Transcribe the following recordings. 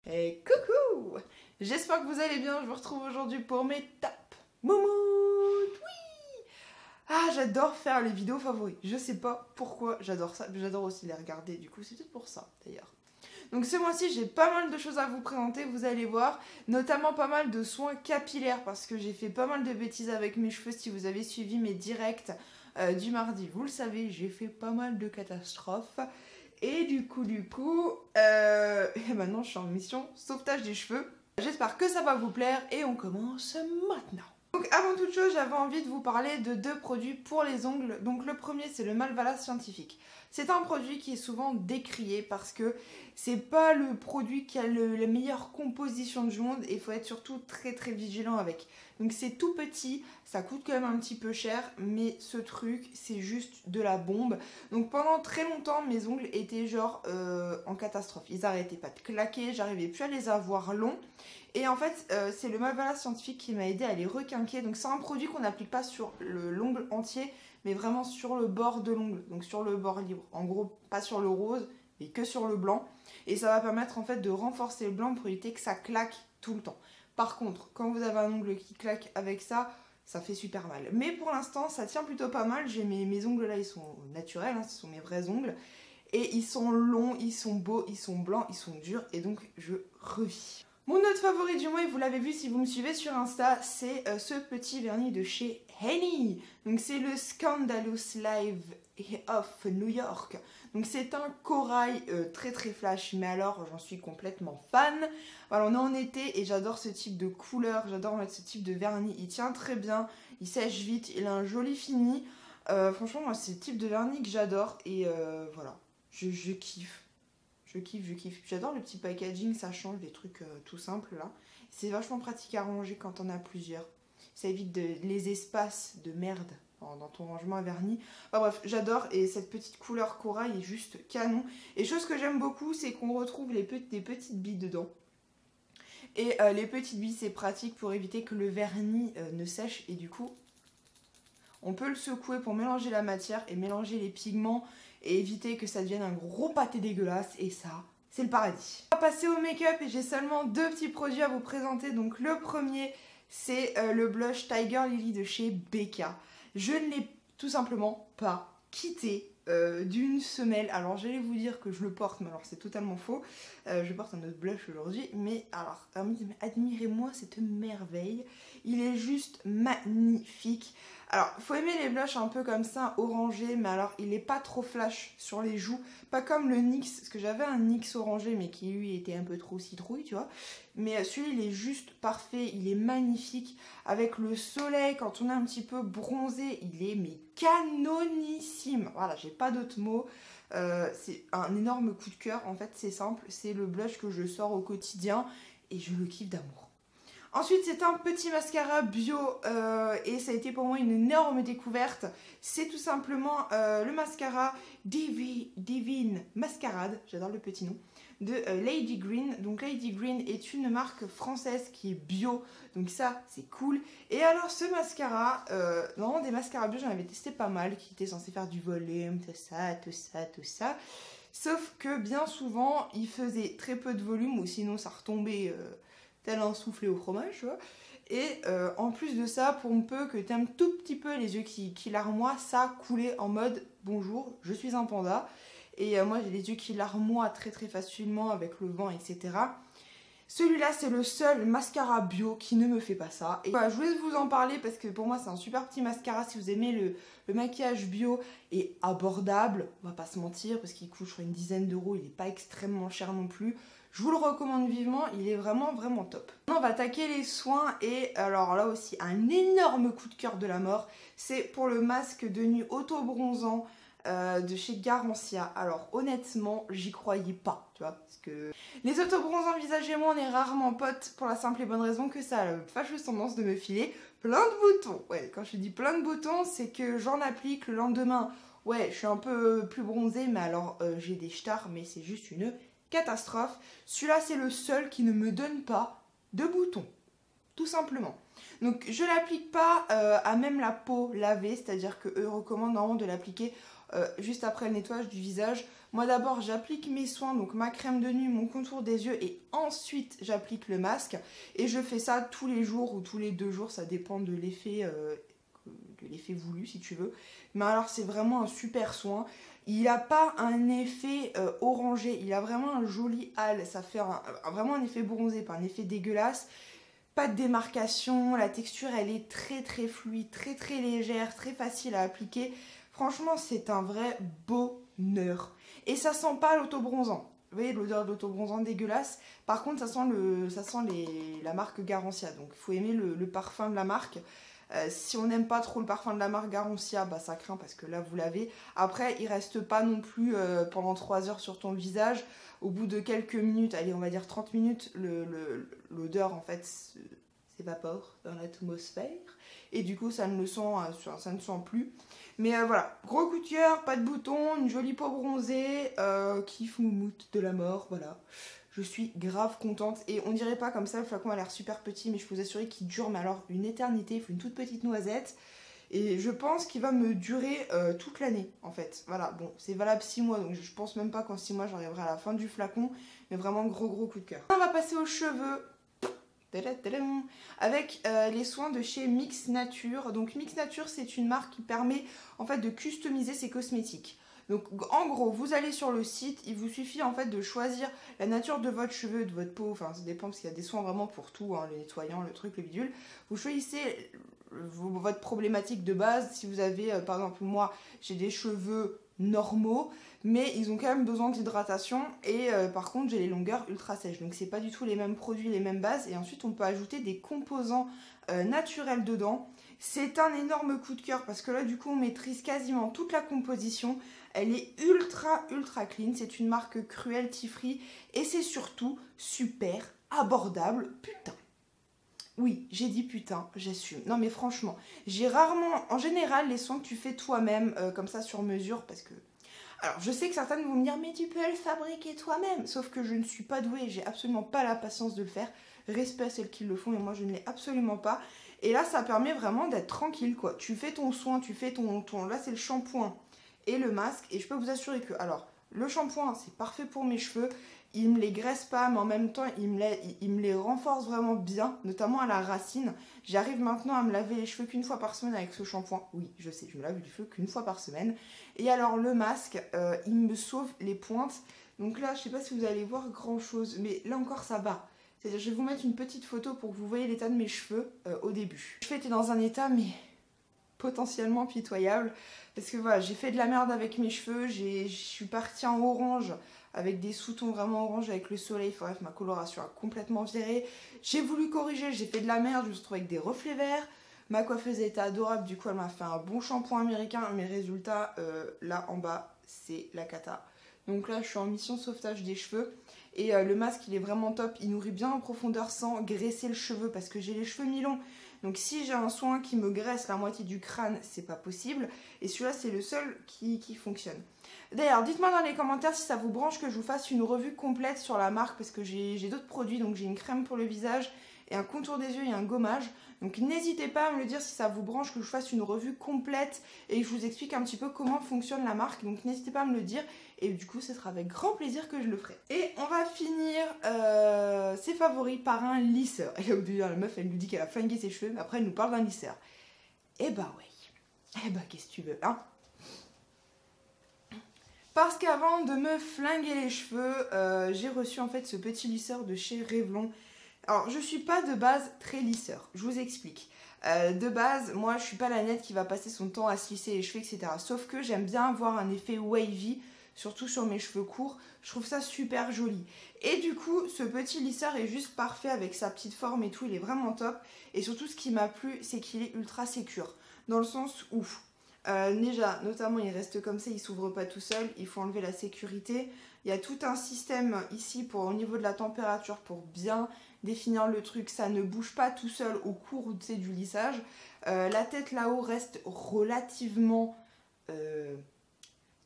Et coucou! J'espère que vous allez bien, je vous retrouve aujourd'hui pour mes tapes moumoutes. Oui! Ah, j'adore faire les vidéos favoris. Je sais pas pourquoi j'adore ça, mais j'adore aussi les regarder, du coup c'est peut-être pour ça d'ailleurs. Donc ce mois-ci j'ai pas mal de choses à vous présenter, vous allez voir, notamment pas mal de soins capillaires parce que j'ai fait pas mal de bêtises avec mes cheveux. Si vous avez suivi mes directs du mardi, vous le savez, j'ai fait pas mal de catastrophes. Et du coup, et maintenant je suis en mission sauvetage des cheveux. J'espère que ça va vous plaire et on commence maintenant. Donc avant toute chose, j'avais envie de vous parler de deux produits pour les ongles. Donc le premier, c'est le Malvala Scientifique. C'est un produit qui est souvent décrié parce que c'est pas le produit qui a la meilleure composition du monde et il faut être surtout très vigilant avec. Donc c'est tout petit, ça coûte quand même un petit peu cher, mais ce truc c'est juste de la bombe. Donc pendant très longtemps mes ongles étaient genre en catastrophe. Ils arrêtaient pas de claquer, j'arrivais plus à les avoir longs. Et en fait c'est le Malvala Scientifique qui m'a aidé à les requinquer. Donc c'est un produit qu'on n'applique pas sur l'ongle entier, mais vraiment sur le bord de l'ongle, donc sur le bord libre. En gros, pas sur le rose, mais que sur le blanc. Et ça va permettre en fait de renforcer le blanc pour éviter que ça claque tout le temps. Par contre, quand vous avez un ongle qui claque avec ça, ça fait super mal. Mais pour l'instant, ça tient plutôt pas mal. J'ai mes ongles là, ils sont naturels, hein, ce sont mes vrais ongles. Et ils sont longs, ils sont beaux, ils sont blancs, ils sont durs. Et donc, je revis. Mon autre favori du mois, et vous l'avez vu si vous me suivez sur Insta, c'est ce petit vernis de chez Henny. Donc c'est le Scandalous Live of New York. Donc c'est un corail très flash, mais alors j'en suis complètement fan. Voilà, on est en été et j'adore ce type de couleur, j'adore mettre ce type de vernis. Il tient très bien, il sèche vite, il a un joli fini. Franchement, moi c'est le type de vernis que j'adore et voilà, je kiffe. Je kiffe. J'adore le petit packaging, ça change des trucs tout simples là. C'est vachement pratique à ranger quand on a plusieurs. Ça évite les espaces de merde dans ton rangement à vernis. Enfin bref, j'adore et cette petite couleur corail est juste canon. Et chose que j'aime beaucoup, c'est qu'on retrouve des petites billes dedans. Et les petites billes, c'est pratique pour éviter que le vernis ne sèche. Et du coup, on peut le secouer pour mélanger la matière et mélanger les pigments et éviter que ça devienne un gros pâté dégueulasse. Et ça, c'est le paradis. On va passer au make-up et j'ai seulement deux petits produits à vous présenter. Donc le premier, c'est le blush Tiger Lily de chez Becca. Je ne l'ai tout simplement pas quitté d'une semelle. Alors j'allais vous dire que je le porte, mais alors c'est totalement faux. Je porte un autre blush aujourd'hui, mais alors admirez-moi cette merveille. Il est juste magnifique. Alors, faut aimer les blushs un peu comme ça, orangé, mais alors il est pas trop flash sur les joues, pas comme le NYX, parce que j'avais un NYX orangé, mais qui lui était un peu trop citrouille, tu vois. Mais celui-là, il est juste parfait, il est magnifique, avec le soleil, quand on est un petit peu bronzé, il est mais canonissime. Voilà, j'ai pas d'autres mots. C'est un énorme coup de cœur, en fait, c'est simple, c'est le blush que je sors au quotidien, et je le kiffe d'amour. Ensuite, c'est un petit mascara bio et ça a été pour moi une énorme découverte. C'est tout simplement le mascara Divine Mascarade, j'adore le petit nom, de Lady Green. Donc Lady Green est une marque française qui est bio, donc ça c'est cool. Et alors ce mascara, normalement des mascaras bio j'en avais testé pas mal, qui étaient censés faire du volume, tout ça. Sauf que bien souvent, il faisait très peu de volume ou sinon ça retombait... tel un soufflé au fromage, tu vois. Et en plus de ça, pour peu que tu aimes tout petit peu les yeux qui larmoient, ça coulait en mode bonjour, je suis un panda. Et moi j'ai les yeux qui larmoient très facilement avec le vent, etc. Celui-là, c'est le seul mascara bio qui ne me fait pas ça. Et voilà, je voulais vous en parler parce que pour moi, c'est un super petit mascara. Si vous aimez le maquillage bio et abordable, on va pas se mentir, parce qu'il coûte, je crois, une dizaine d'euros. Il n'est pas extrêmement cher non plus. Je vous le recommande vivement, il est vraiment top. Maintenant, on va attaquer les soins et alors là aussi, un énorme coup de cœur de la mort. C'est pour le masque de nuit auto-bronzant de chez Garancia. Alors honnêtement, j'y croyais pas, tu vois, parce que les autobronzants visage et moi, on est rarement potes pour la simple et bonne raison que ça a la fâcheuse tendance de me filer plein de boutons. Ouais, quand je dis plein de boutons, c'est que j'en applique le lendemain. Ouais, je suis un peu plus bronzée, mais alors j'ai des stars, mais c'est juste une catastrophe. Celui-là, c'est le seul qui ne me donne pas de boutons, tout simplement. Donc je l'applique pas à même la peau lavée, c'est-à-dire qu'eux recommandent normalement de l'appliquer juste après le nettoyage du visage. Moi d'abord j'applique mes soins, donc ma crème de nuit, mon contour des yeux et ensuite j'applique le masque. Et je fais ça tous les jours ou tous les 2 jours, ça dépend de l'effet voulu si tu veux. Mais alors c'est vraiment un super soin. Il n'a pas un effet orangé, il a vraiment un joli hâle, ça fait vraiment un effet bronzé, pas un effet dégueulasse. Pas de démarcation, la texture elle est très très fluide, très très légère, très facile à appliquer. Franchement c'est un vrai bonheur. Et ça sent pas l'autobronzant. Vous voyez l'odeur de l'autobronzant dégueulasse. Par contre ça sent la marque Garancia. Donc il faut aimer le parfum de la marque. Si on n'aime pas trop le parfum de la marque Garancia, bah ça craint parce que là vous l'avez. Après il reste pas non plus pendant 3 heures sur ton visage. Au bout de quelques minutes, allez on va dire 30 minutes, l'odeur en fait s'évapore dans l'atmosphère. Et du coup ça ne sent plus. Mais voilà, gros coup de cœur, pas de boutons, une jolie peau bronzée, kiff moumoute de la mort, voilà. Je suis grave contente et on dirait pas comme ça, le flacon a l'air super petit mais je peux vous assurer qu'il dure mais alors une éternité, il faut une toute petite noisette et je pense qu'il va me durer toute l'année en fait. Voilà, bon c'est valable 6 mois donc je pense même pas qu'en 6 mois j'arriverai à la fin du flacon mais vraiment gros coup de cœur. On va passer aux cheveux avec les soins de chez Mix Nature. Donc Mix Nature c'est une marque qui permet en fait de customiser ses cosmétiques. Donc en gros, vous allez sur le site, il vous suffit en fait de choisir la nature de votre cheveu, de votre peau, enfin ça dépend parce qu'il y a des soins vraiment pour tout, hein, le nettoyant, le truc, le bidule. Vous choisissez votre problématique de base. Si vous avez, par exemple moi, j'ai des cheveux normaux, mais ils ont quand même besoin d'hydratation et par contre j'ai les longueurs ultra sèches. Donc c'est pas du tout les mêmes produits, les mêmes bases et ensuite on peut ajouter des composants naturels dedans. C'est un énorme coup de cœur parce que là du coup on maîtrise quasiment toute la composition. Elle est ultra clean, c'est une marque cruelty free et c'est surtout super abordable, putain. Oui, j'ai dit putain, j'assume. Non mais franchement, j'ai rarement, en général, les soins que tu fais toi-même, comme ça sur mesure, parce que... Alors je sais que certaines vont me dire, mais tu peux le fabriquer toi-même, sauf que je ne suis pas douée, j'ai absolument pas la patience de le faire. Respect à celles qui le font, mais moi je ne l'ai absolument pas. Et là, ça permet vraiment d'être tranquille, quoi. Tu fais ton soin, tu fais ton... Là, c'est le shampoing et le masque. Et je peux vous assurer que, alors, le shampoing, c'est parfait pour mes cheveux. Il me les graisse pas, mais en même temps, il me les renforce vraiment bien, notamment à la racine. J'arrive maintenant à me laver les cheveux qu'une fois par semaine avec ce shampoing. Oui, je sais, je me lave les cheveux qu'une fois par semaine. Et alors, le masque, il me sauve les pointes. Donc là, je sais pas si vous allez voir grand-chose, mais là encore, ça va. C'est-à-dire, je vais vous mettre une petite photo pour que vous voyez l'état de mes cheveux au début. Les cheveux étaient dans un état, mais potentiellement pitoyable. Parce que voilà, j'ai fait de la merde avec mes cheveux. Je suis partie en orange, avec des sous-tons vraiment orange avec le soleil. Bref, ma coloration a complètement viré. J'ai voulu corriger, j'ai fait de la merde, je me suis retrouvée avec des reflets verts. Ma coiffeuse était adorable, du coup elle m'a fait un bon shampoing américain. Mes résultats, là en bas, c'est la cata. Donc là, je suis en mission sauvetage des cheveux. Et le masque, il est vraiment top. Il nourrit bien en profondeur sans graisser le cheveu parce que j'ai les cheveux mi-longs. Donc si j'ai un soin qui me graisse la moitié du crâne, c'est pas possible. Et celui-là, c'est le seul qui fonctionne. D'ailleurs, dites-moi dans les commentaires si ça vous branche que je vous fasse une revue complète sur la marque parce que j'ai d'autres produits. Donc j'ai une crème pour le visage et un contour des yeux et un gommage. Donc n'hésitez pas à me le dire si ça vous branche que je fasse une revue complète et que je vous explique un petit peu comment fonctionne la marque. Donc n'hésitez pas à me le dire et du coup ce sera avec grand plaisir que je le ferai. Et on va finir ses favoris par un lisseur. Et là au début la meuf elle nous dit qu'elle a flingué ses cheveux mais après elle nous parle d'un lisseur. Et bah oui, et bah qu'est-ce que tu veux hein. Parce qu'avant de me flinguer les cheveux, j'ai reçu en fait ce petit lisseur de chez Revlon. Alors, je suis pas de base très lisseur, je vous explique. De base, moi, je suis pas la nette qui va passer son temps à se lisser les cheveux, etc. Sauf que j'aime bien avoir un effet wavy, surtout sur mes cheveux courts. Je trouve ça super joli. Et du coup, ce petit lisseur est juste parfait avec sa petite forme et tout, il est vraiment top. Et surtout, ce qui m'a plu, c'est qu'il est ultra sécure. Dans le sens où... déjà, notamment, il reste comme ça, il s'ouvre pas tout seul, il faut enlever la sécurité. Il y a tout un système ici pour au niveau de la température pour bien définir le truc. Ça ne bouge pas tout seul au cours du lissage. La tête là-haut reste relativement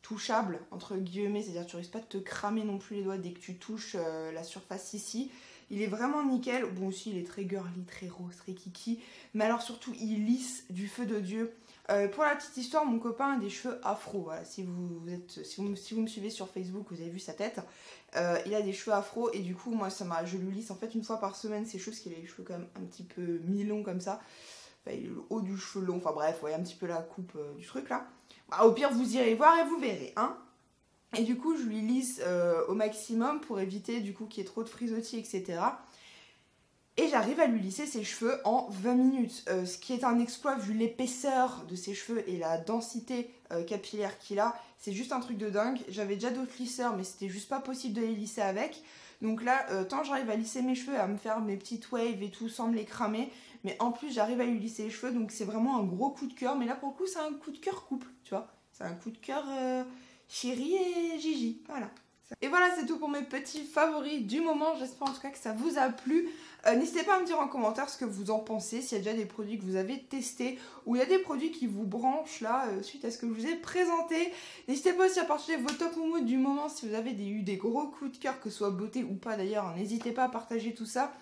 touchable, entre guillemets, c'est-à-dire que tu risques pas de te cramer non plus les doigts dès que tu touches la surface ici. Il est vraiment nickel. Bon aussi, il est très girly, très rose, très kiki. Mais alors surtout, il lisse du feu de Dieu. Pour la petite histoire, mon copain a des cheveux afro. Voilà, si vous me suivez sur Facebook, vous avez vu sa tête. Il a des cheveux afro et du coup, moi, je lui lisse en fait une fois par semaine ses cheveux parce qu'il a les cheveux quand même un petit peu mi-longs comme ça. Enfin, le haut du cheveu long, enfin bref, vous voyez un petit peu la coupe du truc là. Bah, au pire, vous irez voir et vous verrez, hein. Et du coup, je lui lisse au maximum pour éviter du coup qu'il y ait trop de frisottis, etc. Et j'arrive à lui lisser ses cheveux en 20 minutes, ce qui est un exploit vu l'épaisseur de ses cheveux et la densité capillaire qu'il a. C'est juste un truc de dingue. J'avais déjà d'autres lisseurs, mais c'était juste pas possible de les lisser avec. Donc là, tant j'arrive à lisser mes cheveux, à me faire mes petites waves et tout sans me les cramer, mais en plus j'arrive à lui lisser les cheveux, donc c'est vraiment un gros coup de cœur. Mais là pour le coup, c'est un coup de cœur couple, tu vois. C'est un coup de cœur Chérie et Gigi, voilà. Et voilà, c'est tout pour mes petits favoris du moment. J'espère en tout cas que ça vous a plu. N'hésitez pas à me dire en commentaire ce que vous en pensez, s'il y a déjà des produits que vous avez testés ou il y a des produits qui vous branchent là suite à ce que je vous ai présenté. N'hésitez pas aussi à partager vos top moumoutes du moment si vous avez eu des gros coups de cœur, que ce soit beauté ou pas d'ailleurs. N'hésitez pas à partager tout ça.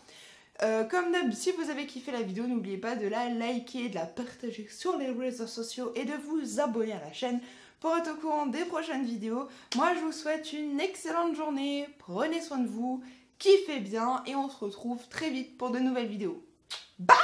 Comme d'hab, si vous avez kiffé la vidéo, n'oubliez pas de la liker, de la partager sur les réseaux sociaux et de vous abonner à la chaîne pour être au courant des prochaines vidéos. Moi, je vous souhaite une excellente journée. Prenez soin de vous, kiffez bien et on se retrouve très vite pour de nouvelles vidéos. Bye!